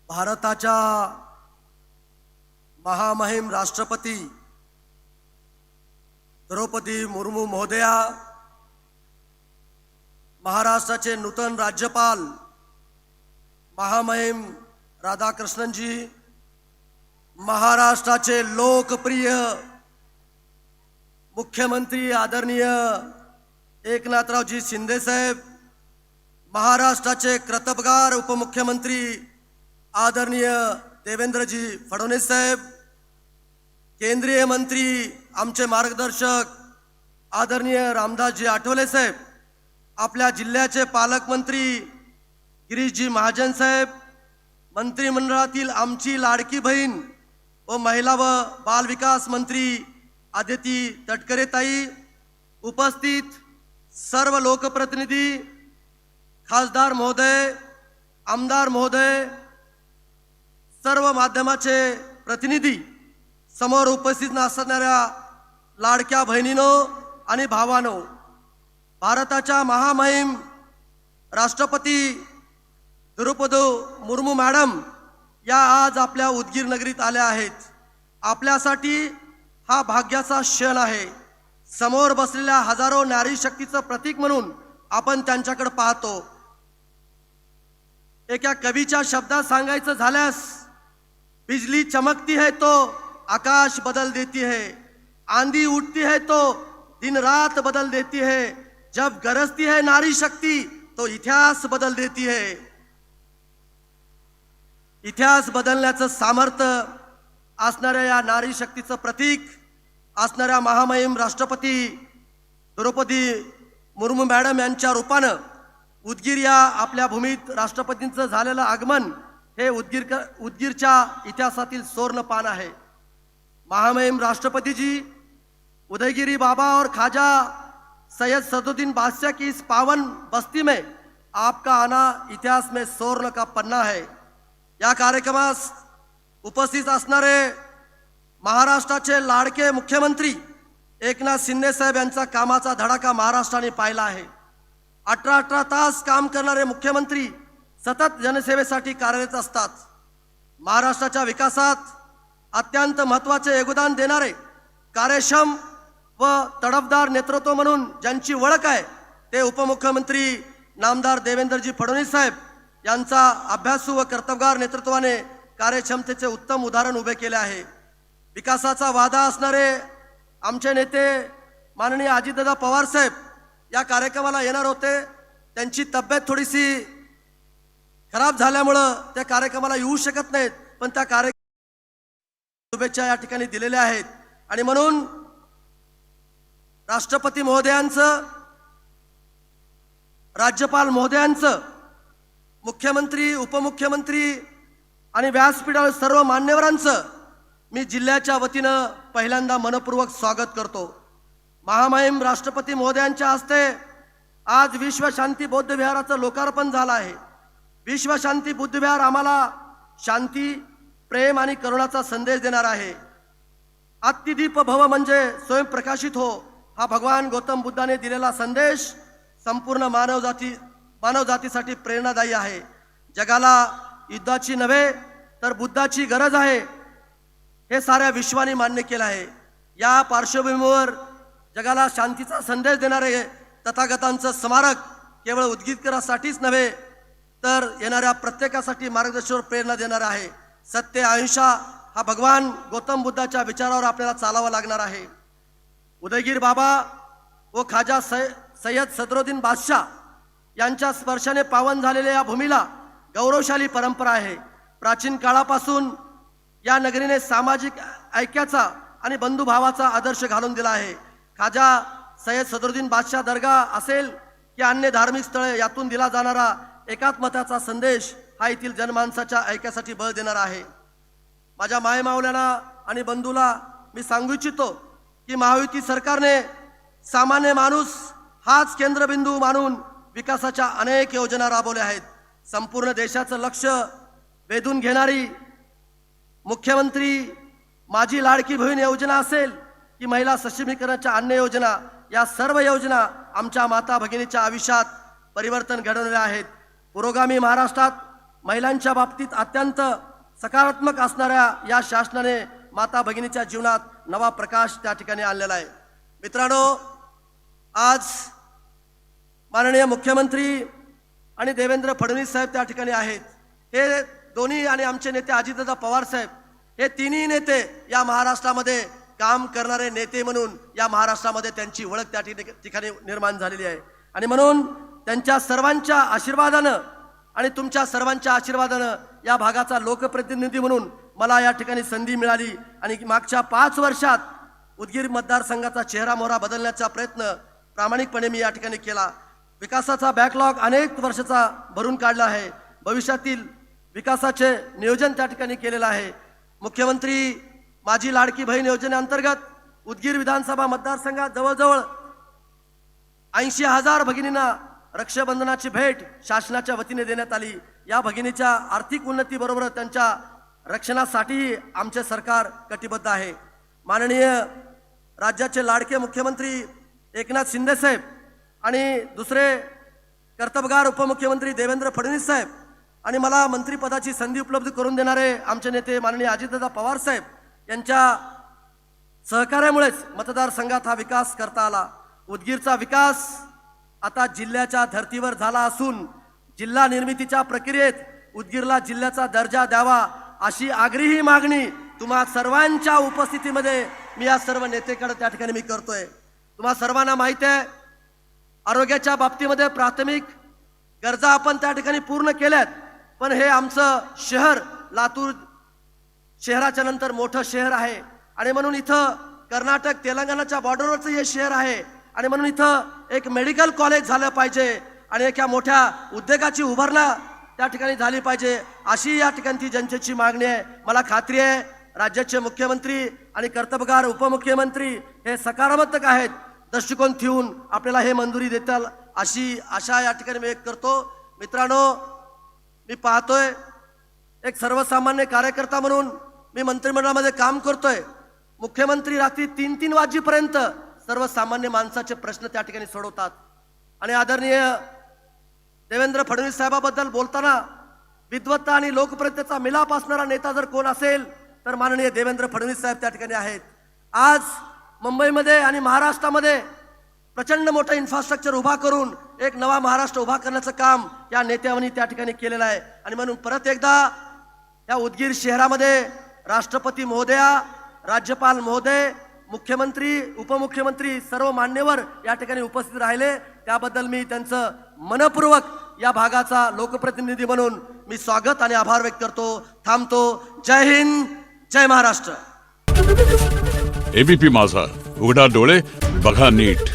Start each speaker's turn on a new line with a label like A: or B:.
A: भारताच्या महामहिम राष्ट्रपती द्रौपदी मुर्मू महोदया, महाराष्ट्राचे नूतन राज्यपाल महामहिम राधाकृष्णनजी, महाराष्ट्राचे लोकप्रिय मुख्यमंत्री आदरणीय एकनाथरावजी शिंदे साहेब, महाराष्ट्राचे कर्तबगार उपमुख्यमंत्री आदरणीय देवेंद्रजी फडणवीस साहेब, केंद्रीय मंत्री आमचे मार्गदर्शक आदरणीय रामदासजी आठवले साहेब, आपल्या जिल्ह्याचे पालकमंत्री गिरीशजी महाजन साहेब, मंत्रिमंडळातील आमची लाडकी बहीण व महिला व बाल विकास मंत्री आदिती तटकरे ताई, उपस्थित सर्व लोकप्रतिनिधी, खासदार महोदय, आमदार महोदय, सर्व माध्यमाचे प्रतिनिधी, समोर उपस्थित असणाऱ्या लाडक्या बहिणींनो आणि भावांनो, भारताच्या महामहिम राष्ट्रपती द्रौपदी मुर्मू मॅडम या आज आपल्या उदगीर नगरीत आल्या आहेत। आपल्यासाठी हा भाग्याचा क्षण आहे। समोर बसलेल्या हजारो नारी शक्तीचं प्रतीक म्हणून आपण त्यांच्याकडे पाहतो। एका कवीच्या शब्दात सांगायचं झाल्यास, बिजली चमकती है तो आकाश बदल देती है, आंधी उठती है तो दिन रात बदल देती है, जब गरजती है नारी शक्ति तो इतिहास बदल देती है। इतिहास बदलण्याचं सामर्थ्य असणाऱ्या या नारी शक्तीचं प्रतीक असणाऱ्या महामहिम राष्ट्रपती द्रौपदी मुर्मू मॅडम यांच्या रूपानं उदगीर या आपल्या भूमीत राष्ट्रपतींचं झालेलं आगमन हे उदगीरच्या इतिहासातील सुवर्ण पान आहे। महामहिम राष्ट्रपति जी उदयगिरी बाबा और ख्वाजा सैयद सदरुद्दीन बादशाह की इस पावन बस्ती में आपका आना इतिहास में स्वर्ण का पन्ना है। या कार्यक्रमास उपस्थित असणारे महाराष्ट्राचे लाडके मुख्यमंत्री एकनाथ शिंदे साहेब यांचा कामाचा धडाका महाराष्ट्राने पाहिला आहे। 18 तास काम करणारे मुख्यमंत्री सतत जनसेवेसाठी कार्यरत असतात। महाराष्ट्राच्या विकासात अत्यंत महत्त्वाचे योगदान देणारे, कार्यक्षम व तडफदार नेतृत्व म्हणून ज्यांची ओळख आहे ते उपमुख्यमंत्री नामदार देवेंद्रजी फडणवीस साहेब यांचा अभ्यासू व कर्तबगार नेतृत्वाने कार्यक्षमतेचे उत्तम उदाहरण उभे केले आहे। विकासाचा वादा असणारे आमचे नेते माननीय अजितदादा पवार साहेब या कार्यक्रमाला येणार होते। त्यांची तब्येत थोडीशी खराब झाल्यामुळे त्या कार्यक्रमाला येऊ शकत नाहीत, पण त्या शुभेच्छा या ठिकाणी दिलेल्या आहेत। आणि म्हणून राष्ट्रपती महोदयांचं, राज्यपाल महोदयांचं, मुख्यमंत्री, उपमुख्यमंत्री आणि व्यासपीठावर सर्व मान्यवरांचं मी जिल्ह्याच्या वतीनं पहिल्यांदा मनपूर्वक स्वागत करतो। महामहिम राष्ट्रपती महोदयांच्या हस्ते आज विश्व शांती बौद्ध विहाराचं लोकार्पण झालं आहे। विश्व शांती बुद्ध विहार आम्हाला शांती, प्रेम आणि करुणाचा संदेश देणार आहे। अतिदीप भव म्हणजे स्वयंप्रकाशित हो, हा भगवान गौतम बुद्धाने दिलेला संदेश संपूर्ण मानवजातीसाठी प्रेरणादायी आहे। जगाला युद्धाची नव्हे तर बुद्धाची गरज आहे, हे साऱ्या विश्वाने मान्य केलं आहे। या पार्श्वभूमीवर जगाला शांतीचा संदेश देणारे तथागतांचं स्मारक केवळ उदगीरकरांसाठीच नव्हे तर येणाऱ्या प्रत्येकासाठी मार्गदर्शक प्रेरणा देणार आहे। सत्य, अहिंसा हा भगवान गौतम बुद्धाच्या विचारावर आपल्याला चालावं लागणार आहे। उदयगिरी बाबा व ख्वाजा सैयद सदरुद्दीन बादशाह यांच्या स्पर्शाने पावन झालेल्या या भूमीला गौरवशाली परंपरा आहे। प्राचीन काळापासून या नगरीने सामाजिक ऐक्याचा आणि बंधुभावाचा आदर्श घालून दिला आहे। ख्वाजा सैयद सदरुद्दीन बादशाह दर्गा असेल की अन्य धार्मिक स्थळे, यातून दिला जाणारा एकात्मताचा संदेश हा येथील जनमानसाच्या ऐक्यासाठी बळ देणार आहे। माझ्या मायमावल्यांना आणि बंधूला मी सांगू इच्छितो की महायुती सरकारने सामान्य माणूस हाच केंद्रबिंदू मानून विकासाच्या अनेक योजना राबवल्या आहेत। संपूर्ण देशाचं लक्ष वेधून घेणारी मुख्यमंत्री माझी लाडकी बहीण योजना असेल की महिला सक्षमीकरणाच्या अन्य योजना, या सर्व योजना आमच्या माता भगिनीच्या आयुष्यात परिवर्तन घडवणाऱ्या आहेत। पुरोगामी महाराष्ट्रात महिलांच्या बाबतीत अत्यंत सकारात्मक असणाऱ्या या शासनाने माता भगिनीच्या जीवनात नवा प्रकाश त्या ठिकाणी आणलेला आहे. मित्रांनो, आज माननीय मुख्यमंत्री आणि देवेंद्र फडणवीस साहेब त्या ठिकाणी आहेत. हे दोन्ही आणि आमचे नेते अजितदादा पवार साहेब, हे तिन्ही नेते या महाराष्ट्रामध्ये काम करणारे नेते म्हणून या महाराष्ट्रामध्ये त्यांची ओळख त्या ठिकाणी निर्माण झालेली आहे. आणि म्हणून त्यांच्या सर्वांच्या आशीर्वादानं आणि तुमच्या सर्वांच्या आशीर्वादानं या भागाचा लोकप्रतिनिधी म्हणून मला या ठिकाणी संधी मिळाली आणि मागच्या 5 वर्षात उदगीर मतदारसंघाचा चेहरा मोहरा बदलण्याचा प्रयत्न प्रामाणिकपणे मी या ठिकाणी केला. विकासाचा बॅकलॉग अनेक वर्षाचा भरून काढला आहे. भविष्यातील विकासाचे नियोजन त्या ठिकाणी केलेलं आहे. मुख्यमंत्री माझी लाडकी बहीण योजनेअंतर्गत उदगीर विधानसभा मतदारसंघात जवळजवळ 80,000 भगिनींना रक्षाबंधनाची भेट शासनाच्या वतीने देण्यात आली. या भगिनीच्या आर्थिक उन्नतीबरोबर त्यांच्या रक्षणासाठी आमचे सरकार कटिबद्ध आहे. माननीय राज्याचे लाडके मुख्यमंत्री एकनाथ शिंदे साहेब आणि दुसरे कर्तबगार उपमुख्यमंत्री देवेंद्र फडणवीस साहेब आणि मला मंत्रिपदाची संधी उपलब्ध करून देणारे आमचे नेते माननीय अजितदादा पवार साहेब यांच्या सहकार्यामुळेच मतदारसंघात हा विकास करता आला. उदगीरचा विकास आता जिल्ह्याच्या धर्तीवर झाला असून जिल्हा निर्मितीच्या प्रक्रियेत उदगीरला जिल्ह्याचा दर्जा द्यावा अशी आग्रही मागणी तुम्हा सर्वांच्या उपस्थितीमध्ये मी या सर्व नेतेकडे त्या ठिकाणी मी करतोय. तुम्हा सर्वांना माहिती आहे, आरोग्याच्या बाबतीमध्ये प्राथमिक गरजा आपण त्या ठिकाणी पूर्ण केल्यात, पण हे आमचं शहर लातूर शहराच्या नंतर मोठं शहर आहे आणि म्हणून इथं कर्नाटक तेलंगणाच्या बॉर्डरवरचं हे शहर आहे आणि म्हणून इथं एक मेडिकल कॉलेज झालं पाहिजे आणि एका मोठ्या उद्योगाची उभारणा त्या ठिकाणी झाली पाहिजे अशी या ठिकाणची जनतेची मागणी आहे. मला खात्री आहे राज्याचे मुख्यमंत्री आणि कर्तबगार उपमुख्यमंत्री हे सकारात्मक आहेत, दृष्टिकोन ठेवून आपल्याला हे मंजुरी देतील अशी आशा या ठिकाणी मी व्यक्त करतो. मित्रांनो, मी पाहतोय एक सर्वसामान्य कार्यकर्ता म्हणून मी मंत्रिमंडळामध्ये काम करतोय. मुख्यमंत्री रात्री 3-3 वाजेपर्यंत सर्वसामान्य माणसाचे प्रश्न त्या ठिकाणी सोडवतात आणि आदरणीय देवेंद्र फडणवीस साहेबाबद्दल बोलताना विद्वत्ता आणि लोकप्रियतेचा मिलाप असणारा नेता जर कोण असेल तर माननीय देवेंद्र फडणवीस साहेब त्या ठिकाणी आहेत. आज मुंबईमध्ये आणि महाराष्ट्रामध्ये प्रचंड मोठं इन्फ्रास्ट्रक्चर उभा करून एक नवा महाराष्ट्र उभा करण्याचं काम या नेत्यांनी त्या ठिकाणी केलेलं आहे आणि म्हणून परत एकदा या उदगीर शहरामध्ये राष्ट्रपती महोदया, राज्यपाल महोदय, मुख्यमंत्री, उपमुख्यमंत्री सर्व मान्यवर या ठिकाणी उपस्थित राहिले त्याबद्दल मी त्यांचं मनपूर्वक या भागाचा लोकप्रतिनिधी म्हणून मी स्वागत आणि आभार व्यक्त करतो. थांबतो. जय हिंद, जय महाराष्ट्र.
B: एबीपी माझा, उघडा डोळे बघा नीट.